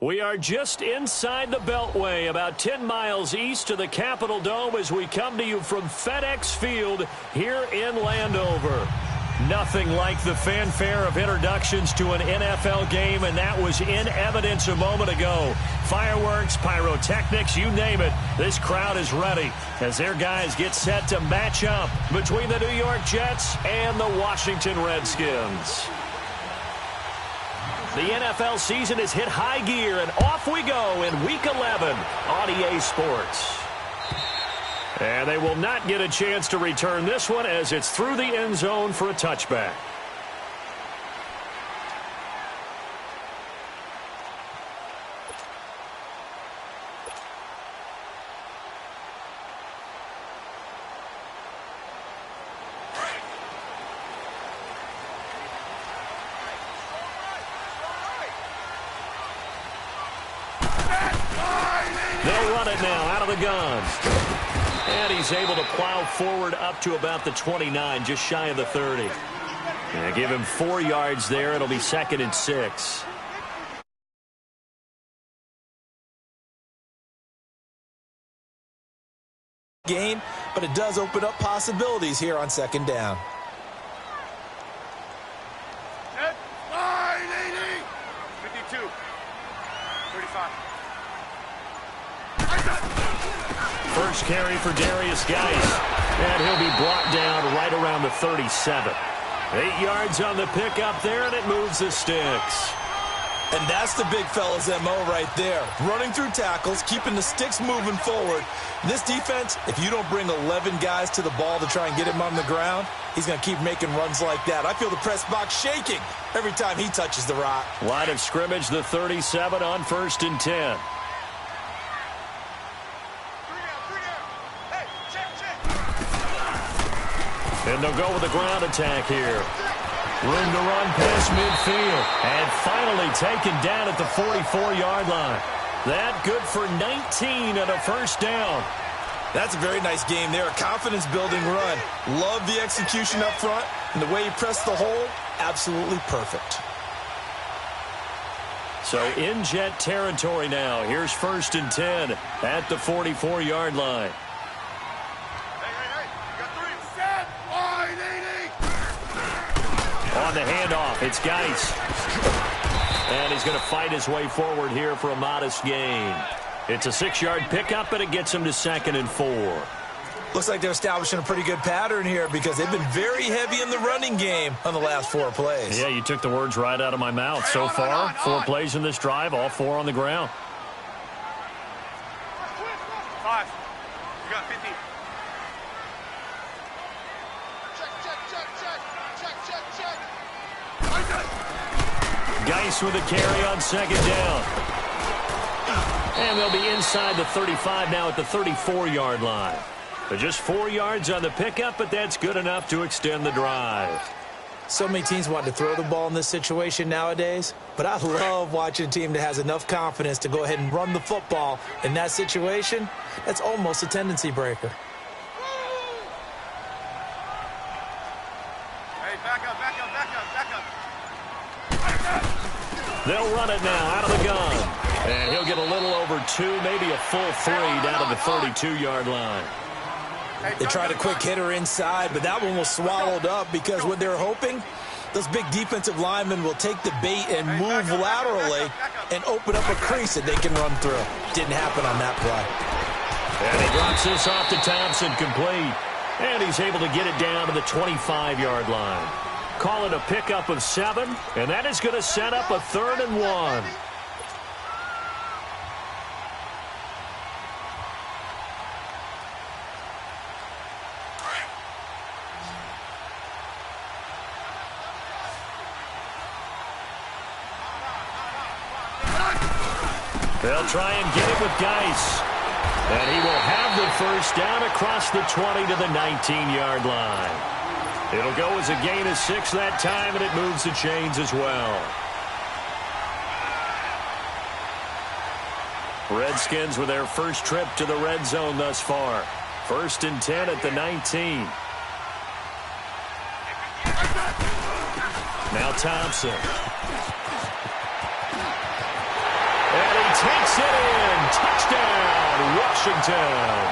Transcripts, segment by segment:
We are just inside the Beltway, about 10 miles east of the Capitol Dome as we come to you from FedEx Field here in Landover. Nothing like the fanfare of introductions to an NFL game, and that was in evidence a moment ago. Fireworks, pyrotechnics, you name it. This crowd is ready as their guys get set to match up between the New York Jets and the Washington Redskins. The NFL season has hit high gear, and off we go in Week 11 on EA Sports. And they will not get a chance to return this one as it's through the end zone for a touchback. They'll run it now out of the gun. And he's able to plow forward up to about the 29, just shy of the 30. And give him 4 yards there. It'll be 2nd and 6. Gain, but it does open up possibilities here on 2nd down. Set, line, 80, 52, 35. First carry for Darius Geis, and he'll be brought down right around the 37. 8 yards on the pickup there, and it moves the sticks. And that's the big fella's MO right there. Running through tackles, keeping the sticks moving forward. This defense, if you don't bring 11 guys to the ball to try and get him on the ground, he's going to keep making runs like that. I feel the press box shaking every time he touches the rock. Line of scrimmage, the 37 on 1st and 10. And they'll go with the ground attack here. Room to run past midfield. And finally taken down at the 44-yard line. That good for 19 and a 1st down. That's a very nice game there. A confidence-building run. Love the execution up front. And the way he pressed the hole, absolutely perfect. So in Jet territory now. Here's 1st and 10 at the 44-yard line. On the handoff, it's Geis. And he's going to fight his way forward here for a modest gain. It's a 6-yard pickup, but it gets him to 2nd and 4. Looks like they're establishing a pretty good pattern here because they've been very heavy in the running game on the last 4 plays. Yeah, you took the words right out of my mouth. So far, 4 plays in this drive, all 4 on the ground. 5. You got 50. Geis with a carry on 2nd down. And they'll be inside the 35 now at the 34-yard line. They're just 4 yards on the pickup, but that's good enough to extend the drive. So many teams want to throw the ball in this situation nowadays, but I love watching a team that has enough confidence to go ahead and run the football. In that situation, that's almost a tendency breaker. Hey, back up, back up, back up, back up. They'll run it now out of the gun. And he'll get a little over 2, maybe a full 3 down to the 32-yard line. They tried a quick hitter inside, but that one was swallowed up because what they're hoping, those big defensive linemen will take the bait and move laterally and open up a crease that they can run through. Didn't happen on that play. And he drops this off to Thompson, complete. And he's able to get it down to the 25-yard line. Call it a pickup of 7, and that is going to set up a 3rd and 1. They'll try and get it with Geis. And he will have the 1st down across the 20 to the 19-yard line. It'll go as a gain of 6 that time, and it moves the chains as well. Redskins with their first trip to the red zone thus far. 1st and 10 at the 19. Now Thompson. And takes it in. Touchdown, Washington.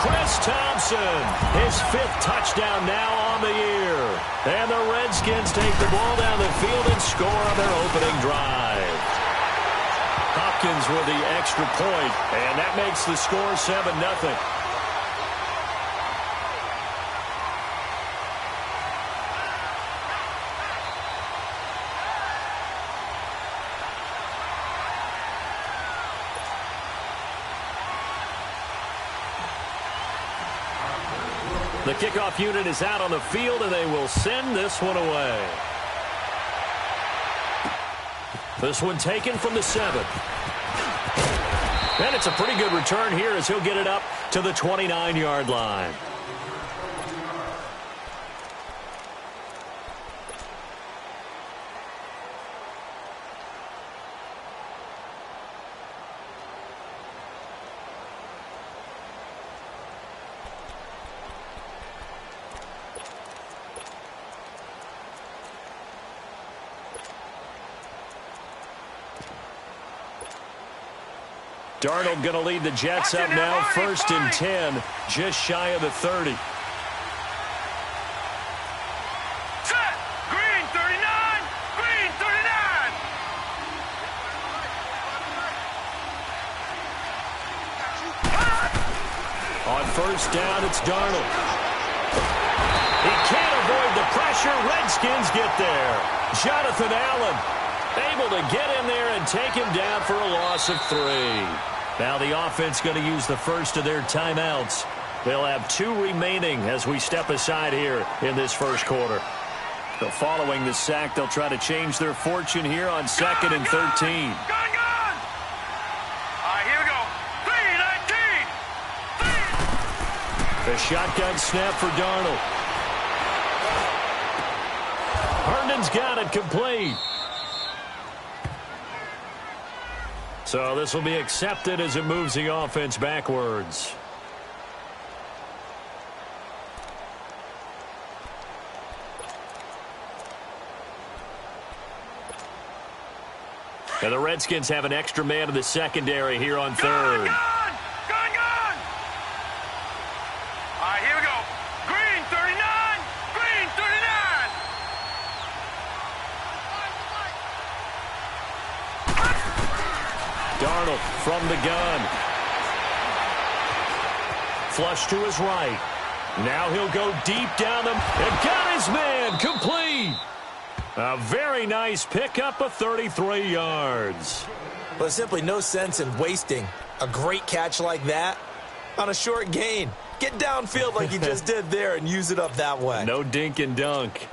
Chris Thompson, his 5th touchdown now on the year. And the Redskins take the ball down the field and score on their opening drive. Hopkins with the extra point, and that makes the score 7-0. The kickoff unit is out on the field, and they will send this one away. This one taken from the 7. And it's a pretty good return here as he'll get it up to the 29-yard line. Darnold going to lead the Jets up now, 1st and 10, just shy of the 30. Set. Green 39. Green 39. On 1st down, it's Darnold. He can't avoid the pressure. Redskins get there. Jonathan Allen able to get in there and take him down for a loss of 3. Now the offense going to use the first of their timeouts. They'll have 2 remaining as we step aside here in this first quarter. So following the sack, they'll try to change their fortune here on 2nd and 13. Gun. All right, here we go. 3-19. The shotgun snap for Darnold. Herndon's got it complete. So this will be accepted as it moves the offense backwards. And the Redskins have an extra man in the secondary here on 3rd. Gun. All right, here we go. Green 39. Green 39. Darnold from the gun. Flush to his right. Now he'll go deep down the... And got his man complete. A very nice pickup of 33 yards. But simply no sense in wasting a great catch like that on a short gain. Get downfield like you just did there and use it up that way. No dink and dunk.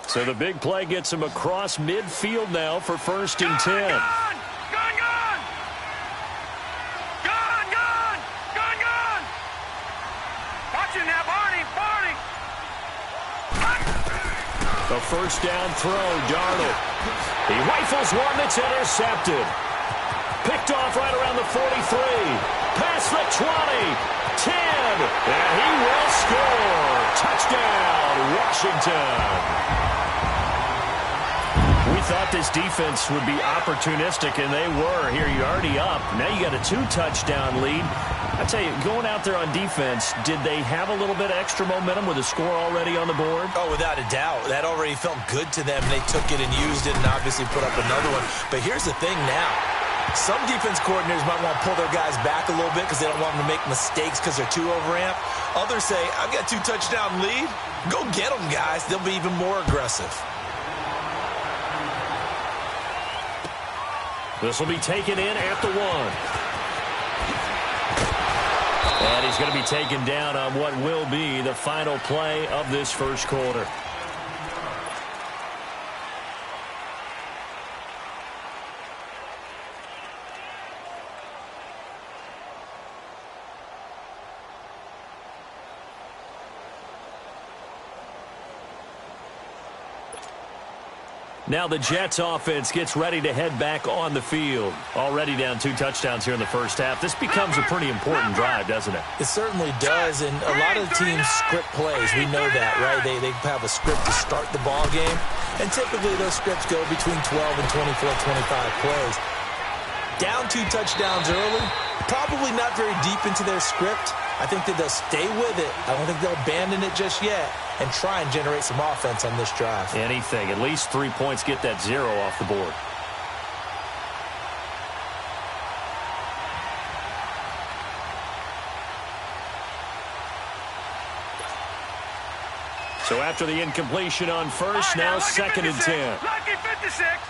So the big play gets him across midfield now for 1st and 10. Gun. Watching that, Barney. The 1st down throw, Darnold. He rifles one that's intercepted. Picked off right around the 43. Past the 20. 10. And he will score. Touchdown, Washington. We thought this defense would be opportunistic, and they were. Here, you're already up. Now you got a 2-touchdown lead. I tell you, going out there on defense, did they have a little bit of extra momentum with a score already on the board? Oh, without a doubt. That already felt good to them. They took it and used it and obviously put up another one. But here's the thing now. Some defense coordinators might want to pull their guys back a little bit because they don't want them to make mistakes because they're too overamped. Others say, I've got a 2-touchdown lead. Go get them, guys. They'll be even more aggressive. This will be taken in at the 1. And he's going to be taken down on what will be the final play of this first quarter. Now the Jets offense gets ready to head back on the field. Already down 2 touchdowns here in the first half. This becomes a pretty important drive, doesn't it? It certainly does, and a lot of teams script plays. We know that, right? They have a script to start the ball game, and typically those scripts go between 12 and 24, 25 plays. Down 2 touchdowns early, probably not very deep into their script. I think that they'll stay with it. I don't think they'll abandon it just yet and try and generate some offense on this drive. Anything. At least 3 points, get that 0 off the board. So after the incompletion on first, now 2nd and 10. Lucky 56.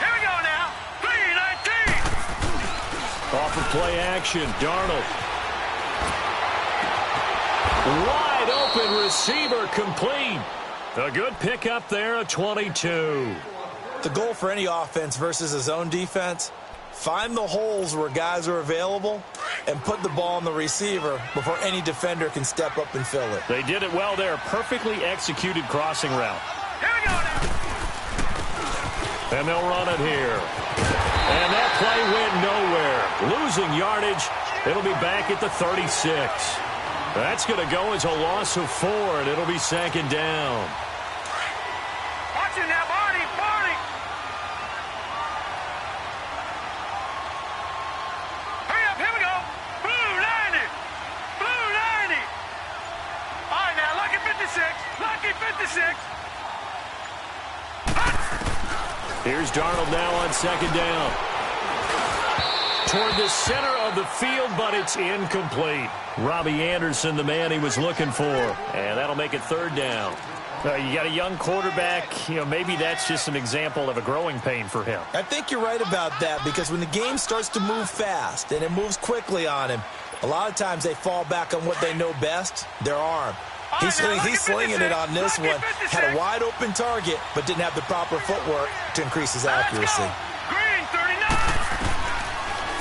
Here we go now. 3-19. Off of play action, Darnold. Wide open receiver, complete. A good pickup there, a 22. The goal for any offense versus a zone defense, find the holes where guys are available and put the ball on the receiver before any defender can step up and fill it. They did it well there. Perfectly executed crossing route. Here we go now. And they'll run it here. And that play went nowhere. Losing yardage. It'll be back at the 36. That's going to go as a loss of 4, and it'll be 2nd down. Watch it now, Barney. Barney. Hurry up. Here we go. Blue 90. Blue 90. All right, now, lucky 56. Lucky 56. Here's Darnold now on 2nd down. Toward the center of the field, but it's incomplete. Robbie Anderson, the man he was looking for. And that'll make it 3rd down. You got a young quarterback. Maybe that's just an example of a growing pain for him. I think you're right about that, because when the game starts to move fast and it moves quickly on him, a lot of times they fall back on what they know best, their arm. He's slinging it on this one. Had a wide open target, but didn't have the proper footwork to increase his accuracy. Green 39.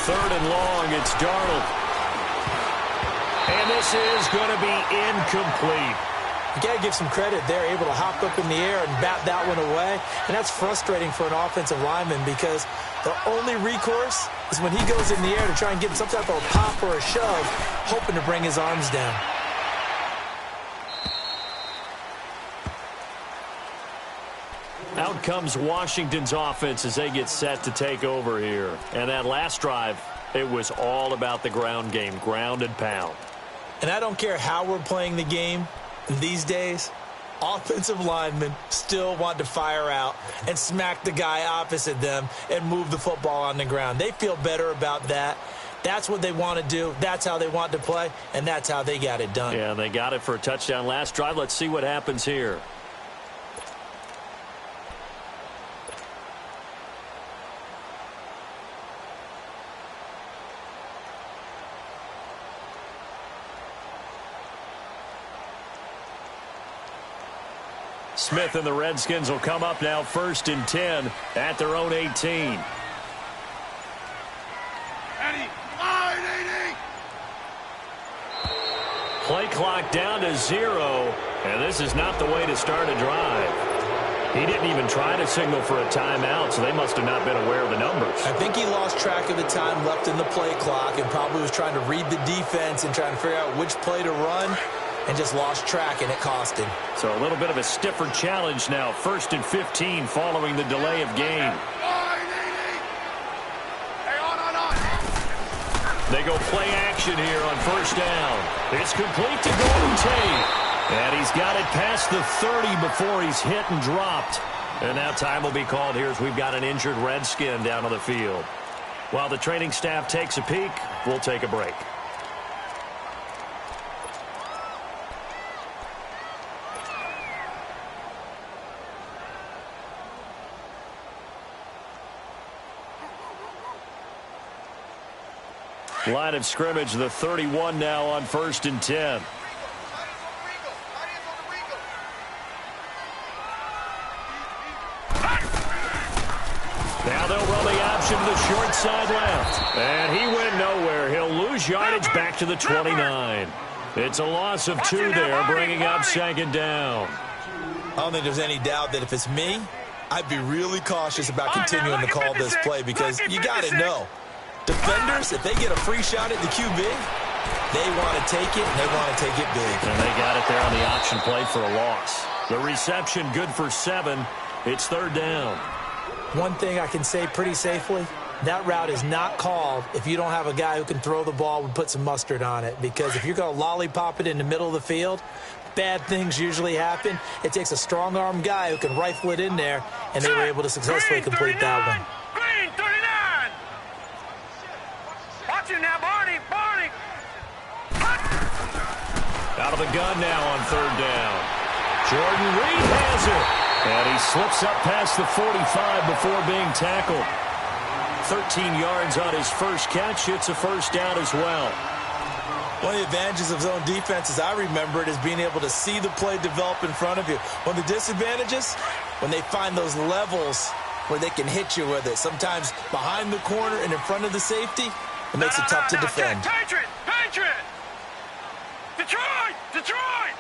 3rd and long, it's Darnold. And this is going to be incomplete. You got to give some credit. They're able to hop up in the air and bat that one away. And that's frustrating for an offensive lineman, because the only recourse is when he goes in the air to try and get some type of a pop or a shove, hoping to bring his arms down. Out comes Washington's offense as they get set to take over here. And that last drive, it was all about the ground game, ground and pound. And I don't care how we're playing the game these days, offensive linemen still want to fire out and smack the guy opposite them and move the football on the ground. They feel better about that. That's what they want to do. That's how they want to play, and that's how they got it done. Yeah, they got it for a touchdown last drive. Let's see what happens here. Smith and the Redskins will come up now 1st and 10 at their own 18. 80. 80. Play clock down to 0, and this is not the way to start a drive. He didn't even try to signal for a timeout, so they must have not been aware of the numbers. I think he lost track of the time left in the play clock and probably was trying to read the defense and trying to figure out which play to run, and just lost track, and it cost him. So a little bit of a stiffer challenge now. 1st and 15 following the delay of game. They go play action here on 1st down. It's complete to Golden Tate. And he's got it past the 30 before he's hit and dropped. And now time will be called here as we've got an injured Redskin down on the field. While the training staff takes a peek, we'll take a break. Line of scrimmage, the 31 now on 1st and 10. Now they'll run the option to the short side left. And he went nowhere. He'll lose yardage back to the 29. It's a loss of 2 there, bringing up 2nd down. don't think there's any doubt that if it's me, I'd be really cautious about continuing to call this play because you got to know. Defenders, if they get a free shot at the QB, they want to take it, and they want to take it big. And they got it there on the option play for a loss. The reception good for 7. It's third down. One thing I can say pretty safely, that route is not called if you don't have a guy who can throw the ball and put some mustard on it. Because if you're going to lollipop it in the middle of the field, bad things usually happen. It takes a strong-arm guy who can rifle it in there, and they were able to successfully complete that one. Green 39. Watch it now, Barney. Barney. Out of the gun now on third down. Jordan Reed has it. And he slips up past the 45 before being tackled. 13 yards on his first catch. It's a first down as well. One of the advantages of zone defense, as I remember it, is being able to see the play develop in front of you. One of the disadvantages, when they find those levels where they can hit you with it. Sometimes behind the corner and in front of the safety, it makes it tough to defend. Patriot! Patriot! Detroit! Detroit!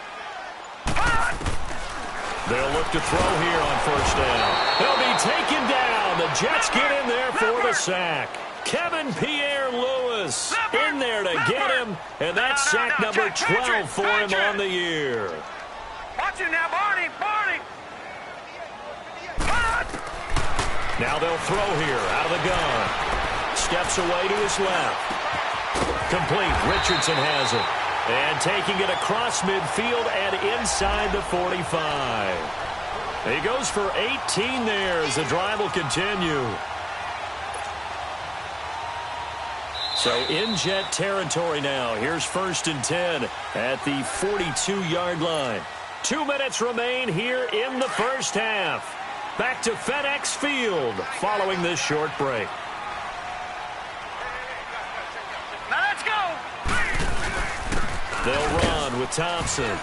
They'll look to throw here on first down. They'll be taken down. The Jets get in there for the sack. Kevin Pierre-Louis in there to get him, and that's sack number 12 for him on the year. Watch it now, Barney. Barney. Now they'll throw here out of the gun. Steps away to his left. Complete. Richardson has it. And taking it across midfield and inside the 45. He goes for 18 there as the drive will continue. So in Jet territory now. Here's 1st and 10 at the 42-yard line. 2 minutes remain here in the first half. Back to FedEx Field following this short break. Now let's go. They'll run with Thompson.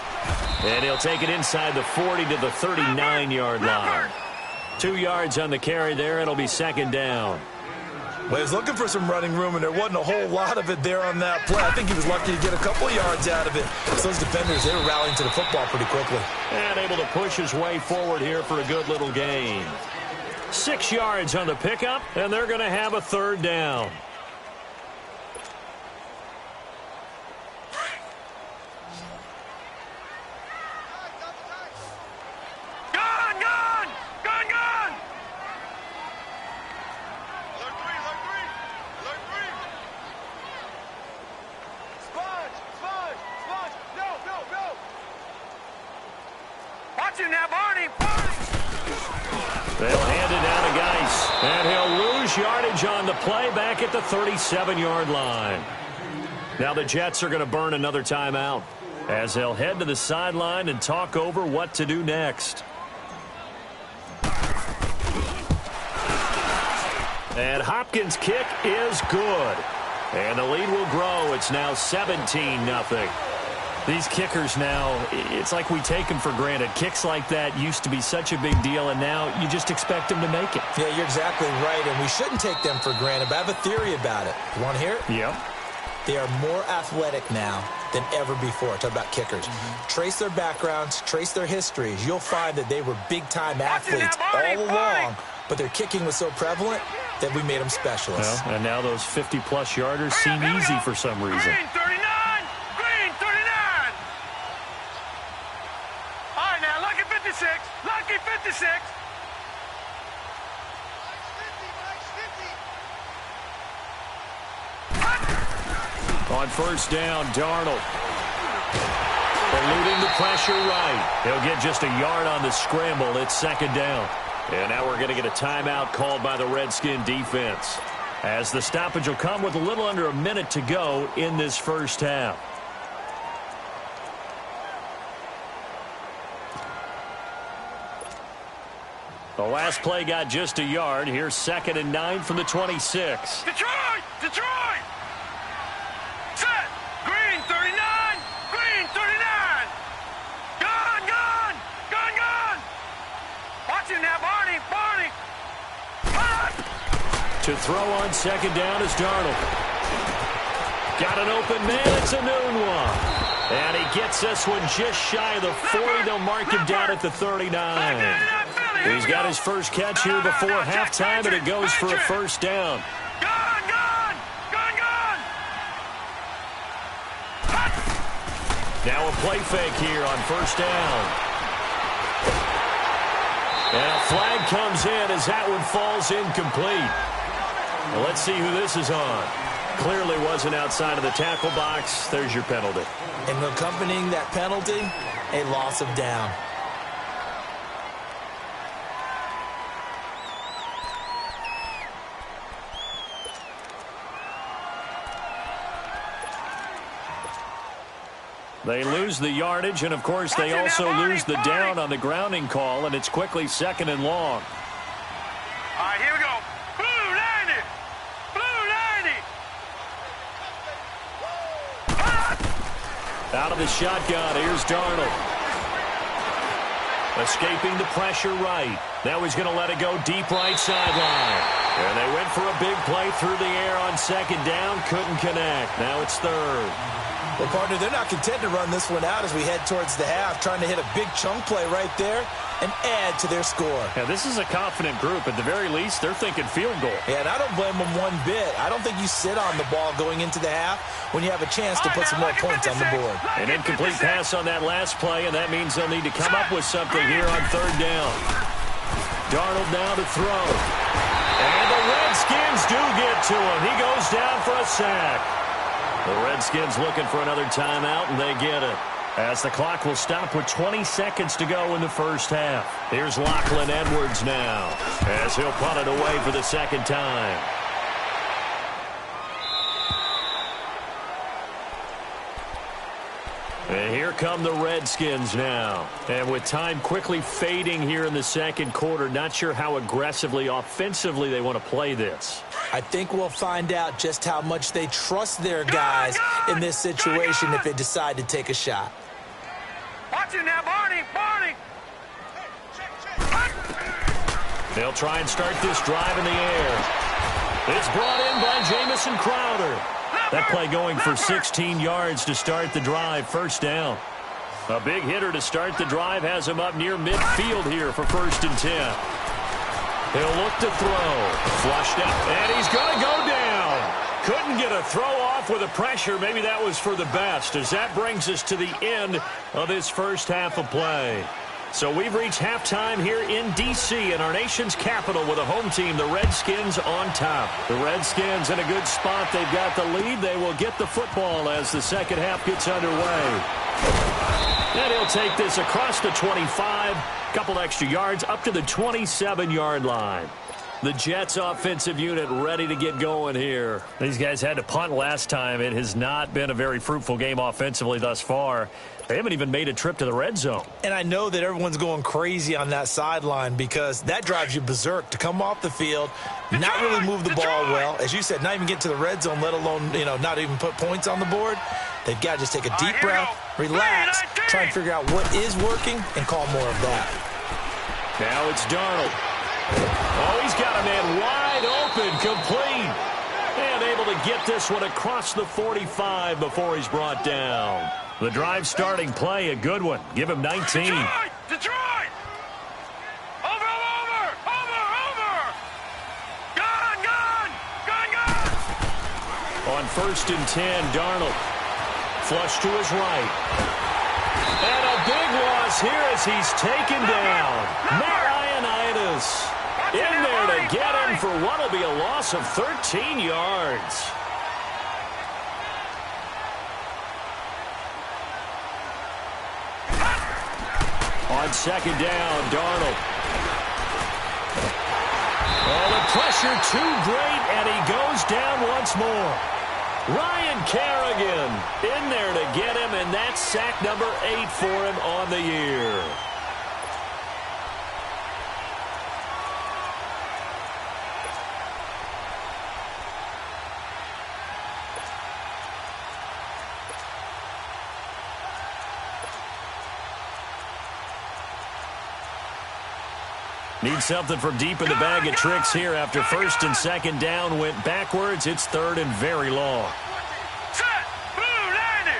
And he'll take it inside the 40 to the 39-yard line. 2 yards on the carry there. It'll be second down. Well, he was looking for some running room, and there wasn't a whole lot of it there on that play. I think he was lucky to get a couple of yards out of it. So those defenders, they were rallying to the football pretty quickly. And able to push his way forward here for a good little gain. 6 yards on the pickup, and they're going to have a third down. They'll hand it down to Geis. And he'll lose yardage on the play back at the 37-yard line. Now the Jets are going to burn another timeout as they'll head to the sideline and talk over what to do next. And Hopkins' kick is good. And the lead will grow. It's now 17-0. These kickers now, it's like we take them for granted. Kicks like that used to be such a big deal, and now you just expect them to make it. Yeah, you're exactly right, and we shouldn't take them for granted, but I have a theory about it. You want to hear it? Yep. They are more athletic now than ever before. Talk about kickers. Trace their backgrounds, trace their histories. You'll find that they were big-time athletes all along, but their kicking was so prevalent that we made them specialists. Well, and now those 50-plus yarders seem easy for some reason. Green 39. Green 39. All right, now, Lucky 56. Lucky 56. On first down, Darnold. Eluding the pressure right. He'll get just a yard on the scramble. It's second down. And now we're going to get a timeout called by the Redskin defense, as the stoppage will come with a little under a minute to go in this first half. The last play got just a yard. Here's 2nd and 9 from the 26. Detroit! Detroit! Set! Green 39! Green 39! Gun! Gun! Gun! Gun! Watch him now, Barney! Barney! To throw on second down is Darnold. Got an open man. It's a noon one. And he gets this one just shy of the 40. They'll mark him down at the 39. He's got his first catch here before halftime, and it goes for a first down. Now a play fake here on first down. And a flag comes in as that one falls incomplete. Well, let's see who this is on. Clearly wasn't outside of the tackle box. There's your penalty. And accompanying that penalty, a loss of down. They lose the yardage, and, of course, they also lose the down on the grounding call, and it's quickly second and long. All right, here we go. Blue 90. Blue 90. Out of the shotgun, here's Darnold. Escaping the pressure right. Now he's going to let it go deep right sideline. And they went for a big play through the air on second down. Couldn't connect. Now it's third. Well, partner, they're not content to run this one out as we head towards the half, trying to hit a big chunk play right there and add to their score. Yeah, this is a confident group. At the very least, they're thinking field goal. Yeah, and I don't blame them one bit. I don't think you sit on the ball going into the half when you have a chance to put some more points on the board. An incomplete pass on that last play, and that means they'll need to come up with something here on third down. Darnold now to throw. And the Redskins do get to him. He goes down for a sack. The Redskins looking for another timeout, and they get it. As the clock will stop with 20 seconds to go in the first half. Here's Lachlan Edwards now, as he'll punt it away for the second time. And here come the Redskins now. And with time quickly fading here in the second quarter, not sure how aggressively, offensively they want to play this. I think we'll find out just how much they trust their guys in this situation if they decide to take a shot. Watch it now, Barney. They'll try and start this drive in the air. It's brought in by Jamison Crowder. That play going for 16 yards to start the drive. First down. A big hitter to start the drive has him up near midfield here for 1st and 10. He'll look to throw. Flushed out. And he's going to go down. Couldn't get a throw off with the pressure. Maybe that was for the best, as that brings us to the end of this first half of play. So we've reached halftime here in D.C. in our nation's capital with a home team, the Redskins, on top. The Redskins in a good spot. They've got the lead. They will get the football as the second half gets underway. And he'll take this across the 25, couple extra yards, up to the 27-yard line. The Jets offensive unit ready to get going here. These guys had to punt last time. It has not been a very fruitful game offensively thus far. They haven't even made a trip to the red zone. And I know that everyone's going crazy on that sideline because that drives you berserk to come off the field, not really move the ball well. As you said, not even get to the red zone, let alone, not even put points on the board. They've got to just take a deep breath, relax, try and figure out what is working, and call more of that. Now it's Darnold. Oh, he's got a man wide open, complete. And able to get this one across the 45 before he's brought down. The drive starting play, a good one. Give him 19. Detroit! Over! Gun! On 1st and 10, Darnold. Flush to his right. And a big loss here as he's taken down. Matt Ioannidis in there to get him for what will be a loss of 13 yards. On second down, Darnold. Oh, the pressure too great, and he goes down once more. Ryan Kerrigan in there to get him, and that's sack number 8 for him on the year. Need something from deep in the bag of tricks here after 1st and 2nd down went backwards. It's 3rd and very long. Set! Blue 90!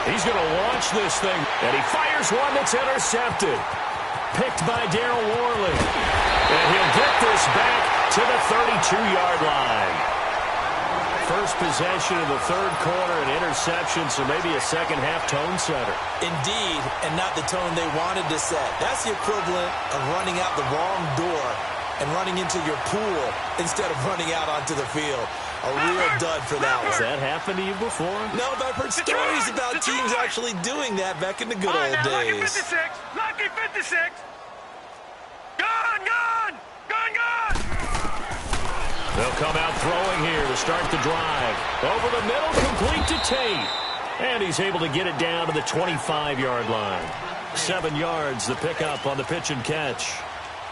He's going to launch this thing, and he fires one that's intercepted. Picked by Daryl Worley. And he'll get this back to the 32-yard line. First possession of the third quarter, an interception, so maybe a second-half tone setter. Indeed, and not the tone they wanted to set. That's the equivalent of running out the wrong door and running into your pool instead of running out onto the field. A real dud for that one. Has that happened to you before? No, but I've heard stories about teams actually doing that back in the good old Lucky days. 56. Lucky 56. Gone. They'll come out throwing here to start the drive. Over the middle, complete to Tate. And he's able to get it down to the 25-yard line. 7 yards, the pickup on the pitch and catch.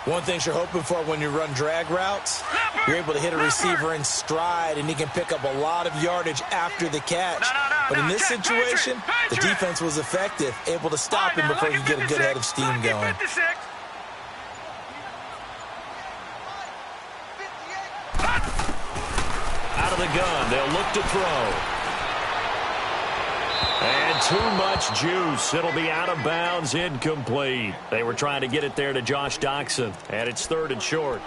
One thing you're hoping for when you run drag routes, you're able to hit a receiver in stride, and he can pick up a lot of yardage after the catch. But in this situation, the defense was effective, able to stop him before he could get a good head of steam going. Out of the gun, they'll look to throw. And too much juice. It'll be out of bounds, incomplete. They were trying to get it there to Josh Doctson, and it's 3rd and short.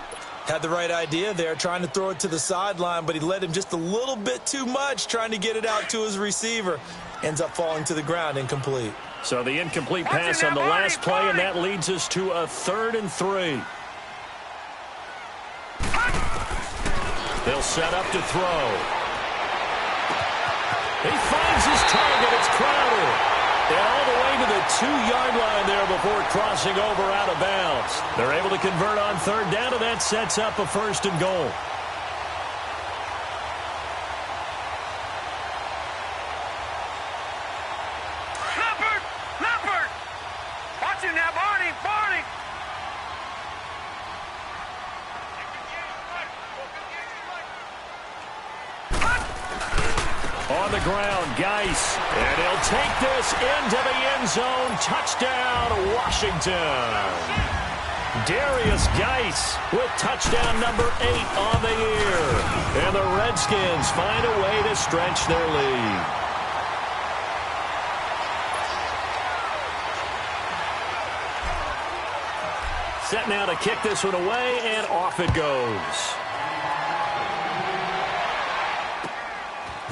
Had the right idea there, trying to throw it to the sideline, but he led him just a little bit too much, trying to get it out to his receiver. Ends up falling to the ground, incomplete. So the incomplete pass on the last play, and that leads us to a 3rd and 3. They'll set up to throw. He finds his target. It's Crowder. And all the way to the 2-yard line there before crossing over out of bounds. They're able to convert on 3rd down, and that sets up a 1st and goal. Leopard! Watch him now, Barney! On the ground, Geis. And he'll take this into the end zone. Touchdown, Washington. Darius Geis with touchdown number 8 on the year. And the Redskins find a way to stretch their lead. Set now to kick this one away, and off it goes.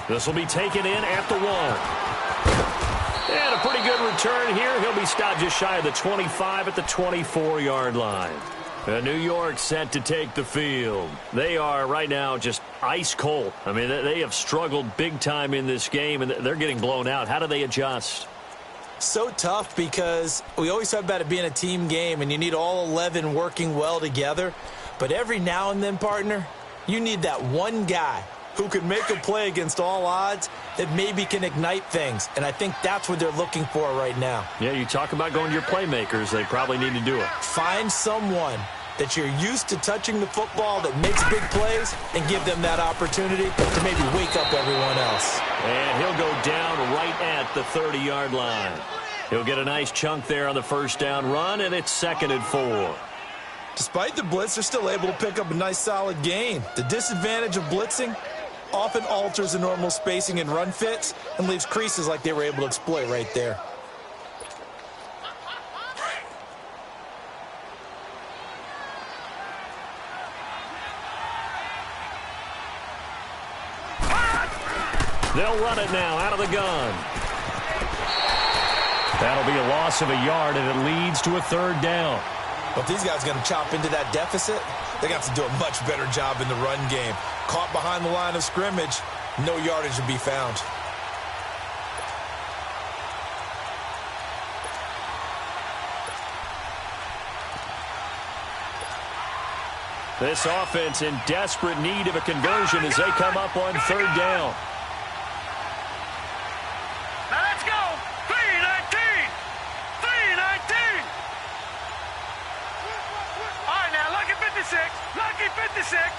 This will be taken in at the 1. And a pretty good return here. He'll be stopped just shy of the 25 at the 24-yard line. New York set to take the field. They are right now just ice cold. I mean, they have struggled big time in this game, and they're getting blown out. How do they adjust? So tough because we always talk about it being a team game, and you need all 11 working well together. But every now and then, partner, you need that one guy who can make a play against all odds that maybe can ignite things. And I think that's what they're looking for right now. Yeah, you talk about going to your playmakers. They probably need to do it. Find someone that you're used to touching the football that makes big plays and give them that opportunity to maybe wake up everyone else. And he'll go down right at the 30-yard line. He'll get a nice chunk there on the 1st down run, and it's 2nd and 4. Despite the blitz, they're still able to pick up a nice solid gain. The disadvantage of blitzing often alters the normal spacing and run fits and leaves creases like they were able to exploit right there. They'll run it now out of the gun. That'll be a loss of a yard, and it leads to a 3rd down. But these guys are going to chop into that deficit. They're going to have to do a much better job in the run game. Caught behind the line of scrimmage, no yardage to be found. This offense in desperate need of a conversion as they come up on 3rd down. Now let's go. 3-19. 3-19. All right, now, lucky 56. Lucky 56.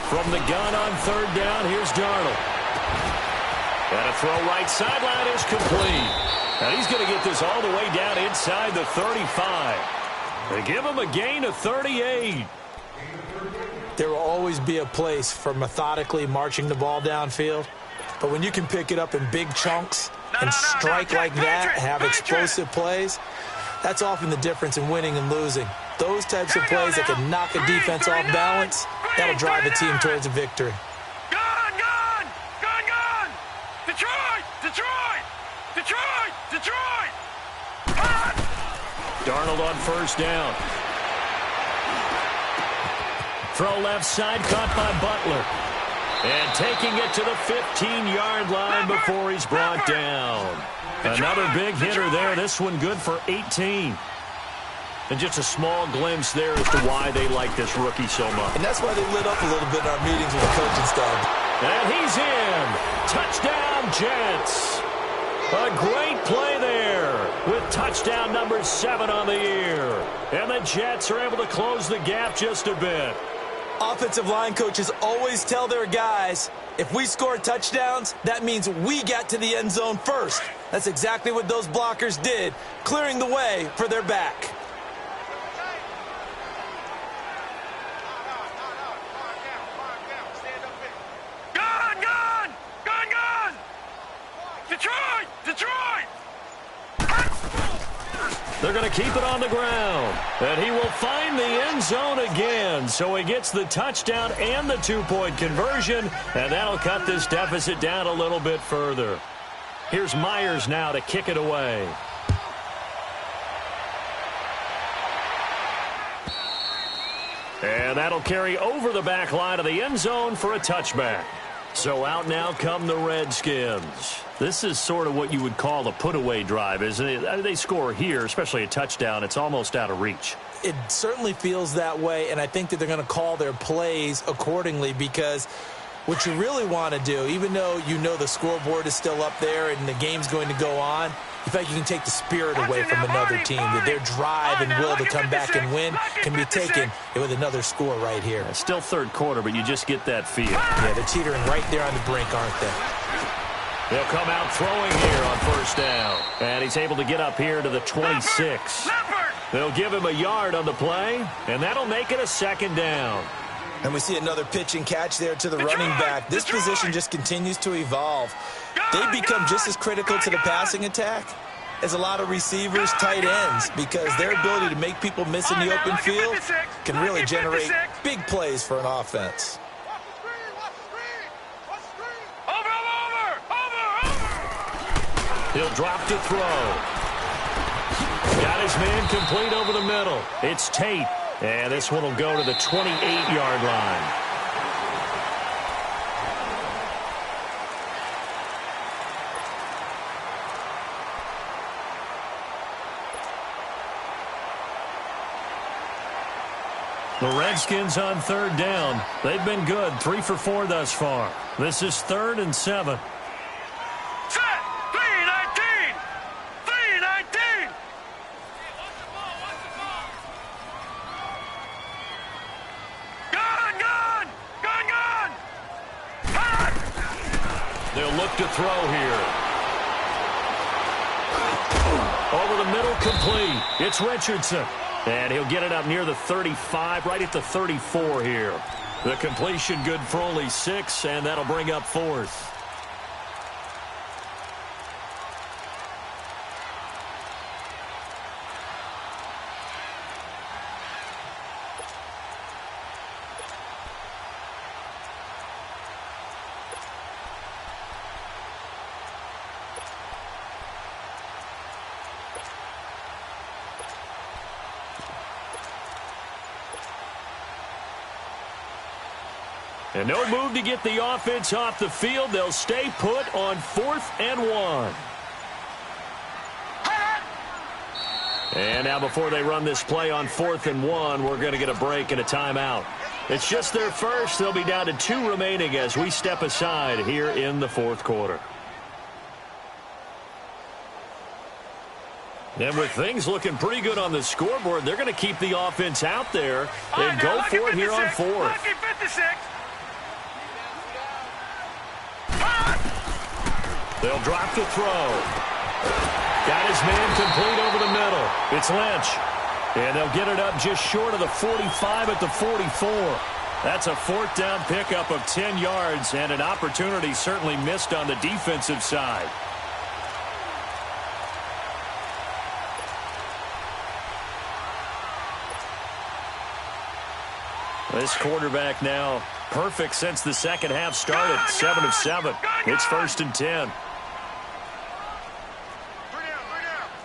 From the gun on 3rd down, here's Darnold. And a throw right sideline is complete. And he's going to get this all the way down inside the 35. They give him a gain of 38. There will always be a place for methodically marching the ball downfield. But when you can pick it up in big chunks and strike like that, have explosive plays, that's often the difference in winning and losing. Those types of plays that can knock a defense off balance, that'll drive a team towards a victory. Gone! Detroit! Darnold on first down. Throw left side, caught by Butler. And taking it to the 15-yard line before he's brought down. Another big hitter there. This one good for 18. And just a small glimpse there as to why they like this rookie so much. And that's why they lit up a little bit in our meetings with the coaching staff. And he's in. Touchdown, Jets. A great play there with touchdown number 7 on the year. And the Jets are able to close the gap just a bit. Offensive line coaches always tell their guys, if we score touchdowns, that means we got to the end zone first. That's exactly what those blockers did, clearing the way for their back. Gone! Detroit! They're going to keep it on the ground. And he will find the end zone again. So he gets the touchdown and the 2-point conversion. And that'll cut this deficit down a little bit further. Here's Myers now to kick it away. And that'll carry over the back line of the end zone for a touchback. So out now come the Redskins. This is sort of what you would call a put-away drive, isn't it? They score here, especially a touchdown. It's almost out of reach. It certainly feels that way, and I think that they're going to call their plays accordingly because what you really want to do, even though you know the scoreboard is still up there and the game's going to go on, you feel like you can take the spirit away from another team, that their drive and will to come back and win can be taken with another score right here. It's still third quarter, but you just get that feel. Yeah, they're teetering right there on the brink, aren't they? They'll come out throwing here on first down. And he's able to get up here to the 26. They'll give him a yard on the play, and that'll make it a second down. And we see another pitch and catch there to the running back. This position just continues to evolve. They become just as critical to the passing attack as a lot of receivers, tight ends, because their ability to make people miss in the open field can really generate big plays for an offense. He'll drop to throw. Got his man complete over the middle. It's Tate. And this one will go to the 28-yard line. The Redskins on third down. They've been good, 3 for 4 thus far. This is 3rd and 7. Set! 3-19! 3-19! Gone! They'll look to throw here. Over the middle, complete. It's Richardson. And he'll get it up near the 35, right at the 34 here. The completion good for only 6, and that'll bring up 4th. And no move to get the offense off the field. They'll stay put on 4th and 1. And now before they run this play on 4th and 1, we're going to get a break and a timeout. It's just their first. They'll be down to 2 remaining as we step aside here in the 4th quarter. And with things looking pretty good on the scoreboard, they're going to keep the offense out there and go for it here on 4th. They'll drop to throw. Got his man complete over the middle. It's Lynch. And they'll get it up just short of the 45 at the 44. That's a fourth down pickup of 10 yards and an opportunity certainly missed on the defensive side. This quarterback now perfect since the second half started. 7 of 7. It's 1st and 10.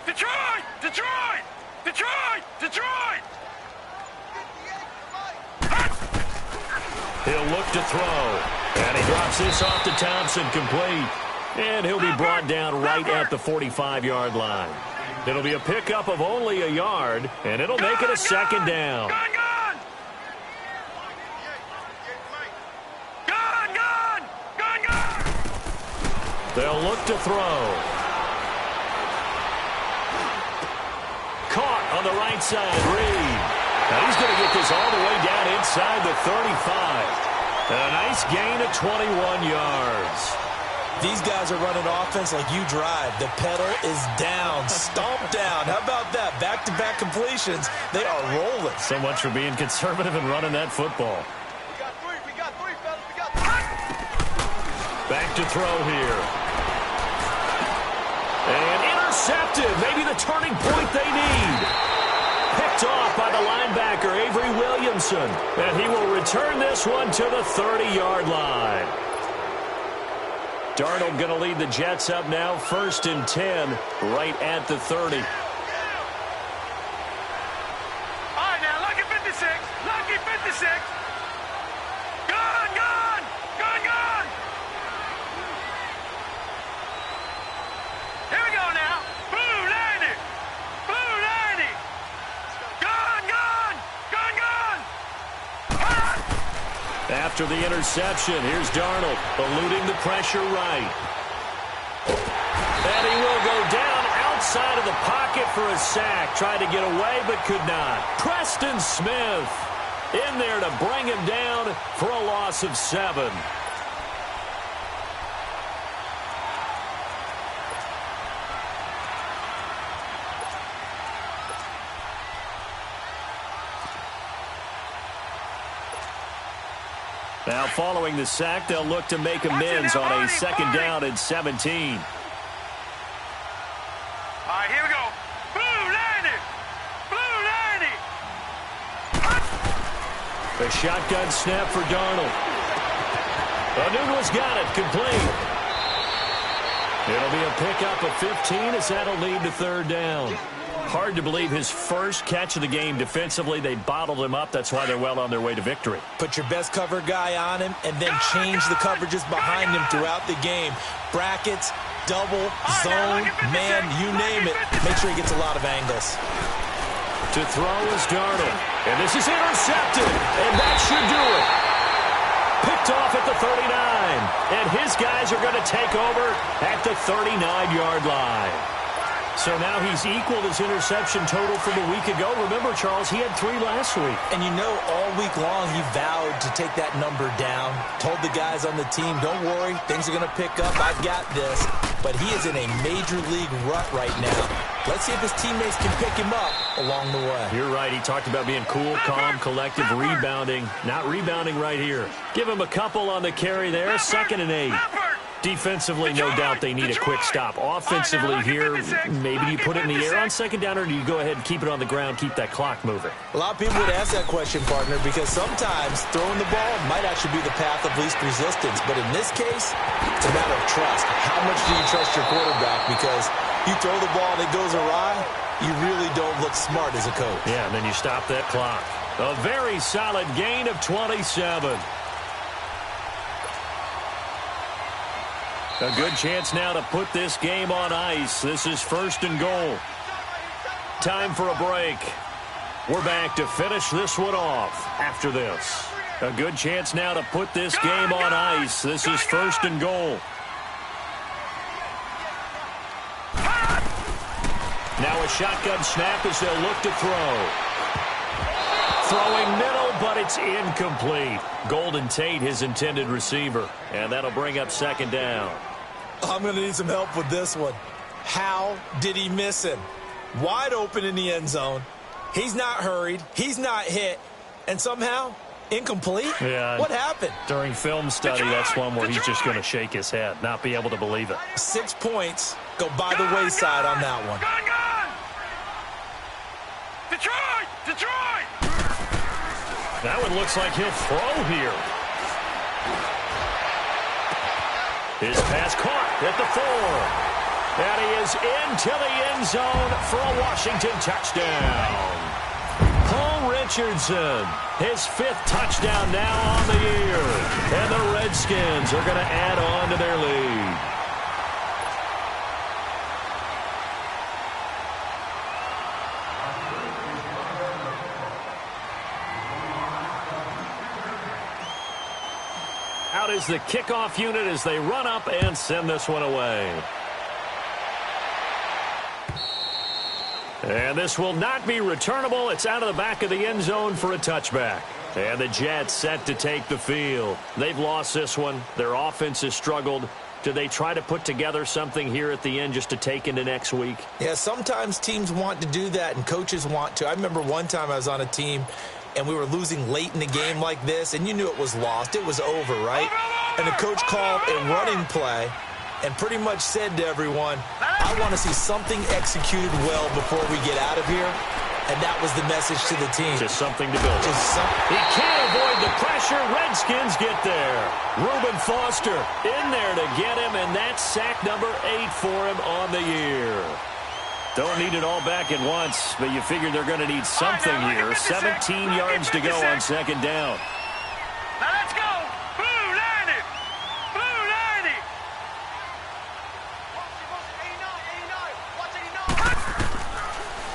Detroit! Detroit! Detroit! Detroit! He'll look to throw. And he drops this off to Thompson, complete. And he'll be brought down right at the 45-yard line. It'll be a pickup of only a yard, and it'll make it a second down. They'll look to throw. Caught on the right side, Reed. Now he's going to get this all the way down inside the 35. A nice gain of 21 yards. These guys are running offense like you drive. The pedal is down, stomped down. How about that? Back-to-back completions. They are rolling. So much for being conservative and running that football. We got three, fellas. We got three. Back to throw here. And intercepted. Maybe the turning point they need. Picked off by the linebacker, Avery Williamson. And he will return this one to the 30-yard line. Darnold going to lead the Jets up now, 1st and 10, right at the 30. All right, now, lucky 56. Lucky 56. Gone, gone. Gone, gone. Here we go now. Blue 90. Blue 90. Gone, gone. Gone, gone. After the interception, here's Darnold, eluding the pressure right. And he will go down outside of the pocket for a sack. Tried to get away, but could not. Preston Smith in there to bring him down for a loss of 7. Now, following the sack, they'll look to make amends on a 2nd down and 17. All right, here we go. Blue 90. Blue 90. A shotgun snap for Darnold. Anunwa's got it, complete. It'll be a pickup of 15 as that'll lead to 3rd down. Hard to believe his first catch of the game defensively. They bottled him up. That's why they're well on their way to victory. Put your best cover guy on him and then change the coverages behind him throughout the game. Brackets, double, zone, man, you name it. Make sure he gets a lot of angles. To throw is Darnold. And this is intercepted. And that should do it. Picked off at the 39. And his guys are going to take over at the 39-yard line. So now he's equaled his interception total from a week ago. Remember, Charles, he had 3 last week. And you know, all week long he vowed to take that number down. Told the guys on the team, don't worry, things are going to pick up. I've got this. But he is in a major league rut right now. Let's see if his teammates can pick him up along the way. You're right. He talked about being cool, calm, collective, rebounding. Not rebounding right here. Give him a couple on the carry there. 2nd and 8. Defensively, no doubt they need a quick stop. Offensively here, maybe you put it in the air on 2nd down, or do you go ahead and keep it on the ground, keep that clock moving? A lot of people would ask that question, partner, because sometimes throwing the ball might actually be the path of least resistance. But in this case, it's a matter of trust. How much do you trust your quarterback? Because you throw the ball and it goes awry, you really don't look smart as a coach. Yeah, and then you stop that clock. A very solid gain of 27. A good chance now to put this game on ice. This is 1st and goal. Time for a break. We're back to finish this one off after this. A good chance now to put this game on ice. This is 1st and goal. Now a shotgun snap as they'll look to throw. Throwing middle, but it's incomplete. Golden Tate, his intended receiver. And that'll bring up 2nd down. I'm going to need some help with this one. How did he miss him? Wide open in the end zone. He's not hurried. He's not hit. And somehow, Incomplete? Yeah. What happened? During film study, that's one where he's just going to shake his head, not be able to believe it. 6 points go by the wayside on that one. Gone! Detroit! Detroit! That one looks like he'll throw here. His pass caught at the 4. And he is into the end zone for a Washington touchdown. Paul Richardson, his 5th touchdown now on the year. And the Redskins are going to add on to their lead. Out is the kickoff unit as they run up and send this one away. And this will not be returnable. It's out of the back of the end zone for a touchback. And the Jets set to take the field. They've lost this one. Their offense has struggled. Do they try to put together something here at the end just to take into next week? Yeah, sometimes teams want to do that and coaches want to. I remember one time I was on a team and we were losing late in the game like this, and you knew it was lost. It was over, right? And the coach called a running play and pretty much said to everyone, I want to see something executed well before we get out of here. And that was the message to the team. Just something to build. He can't avoid the pressure. Redskins get there. Reuben Foster in there to get him, and that's sack number 8 for him on the year. Don't need it all back at once, but you figure they're going to need something here. 17 yards to go on second down. Now let's go. Blue 90. Blue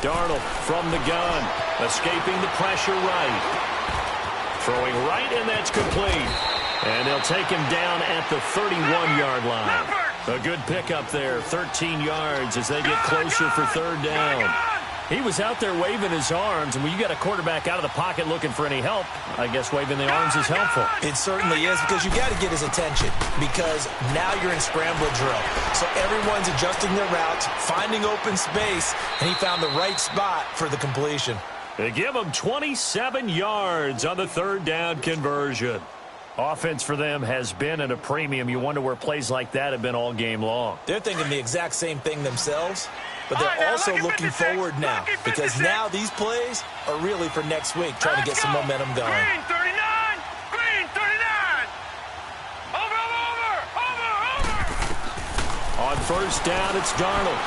90. Darnold from the gun, escaping the pressure right. Throwing right, and that's complete. And they'll take him down at the 31-yard line. A good pickup there, 13 yards as they get closer for third down. He was out there waving his arms, and when you got a quarterback out of the pocket looking for any help, I guess waving the arms is helpful. It certainly is, because you got to get his attention, because now you're in scramble drill. So everyone's adjusting their routes, finding open space, and he found the right spot for the completion. They give him 27 yards on the third down conversion. Offense for them has been at a premium. You wonder where plays like that have been all game long. They're thinking the exact same thing themselves, but they're also looking forward now, because now these plays are really for next week, trying to get some momentum going. Green 39. Green 39. Over. On first down, it's Darnold.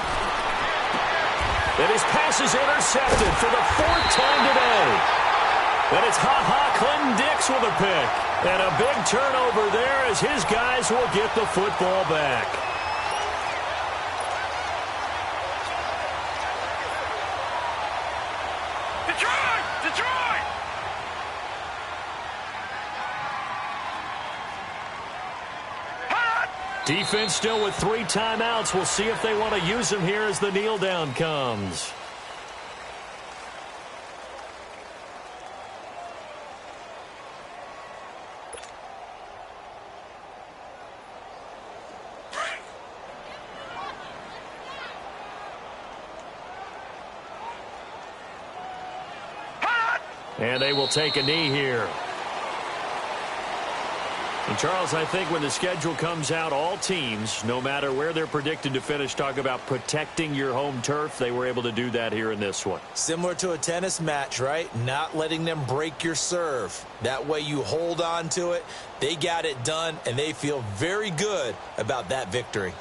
And his pass is intercepted for the 4th time today. And it's Clinton Dix with a pick. And a big turnover there as his guys will get the football back. Detroit! Defense still with 3 timeouts. We'll see if they want to use them here as the kneel down comes. And they will take a knee here. And Charles, I think when the schedule comes out, all teams, no matter where they're predicted to finish, talk about protecting your home turf. They were able to do that here in this one. Similar to a tennis match, right? Not letting them break your serve. That way you hold on to it. They got it done, and they feel very good about that victory.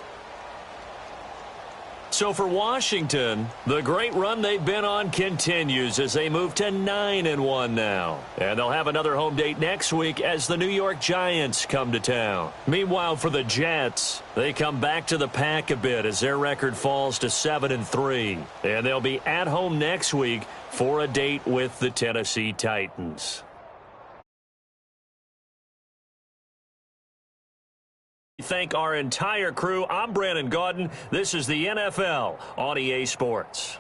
So for Washington, the great run they've been on continues as they move to 9-1 now. And they'll have another home date next week as the New York Giants come to town. Meanwhile, for the Jets, they come back to the pack a bit as their record falls to 7-3. And they'll be at home next week for a date with the Tennessee Titans. Thank our entire crew. I'm Brandon Gaudin. This is the NFL on EA Sports.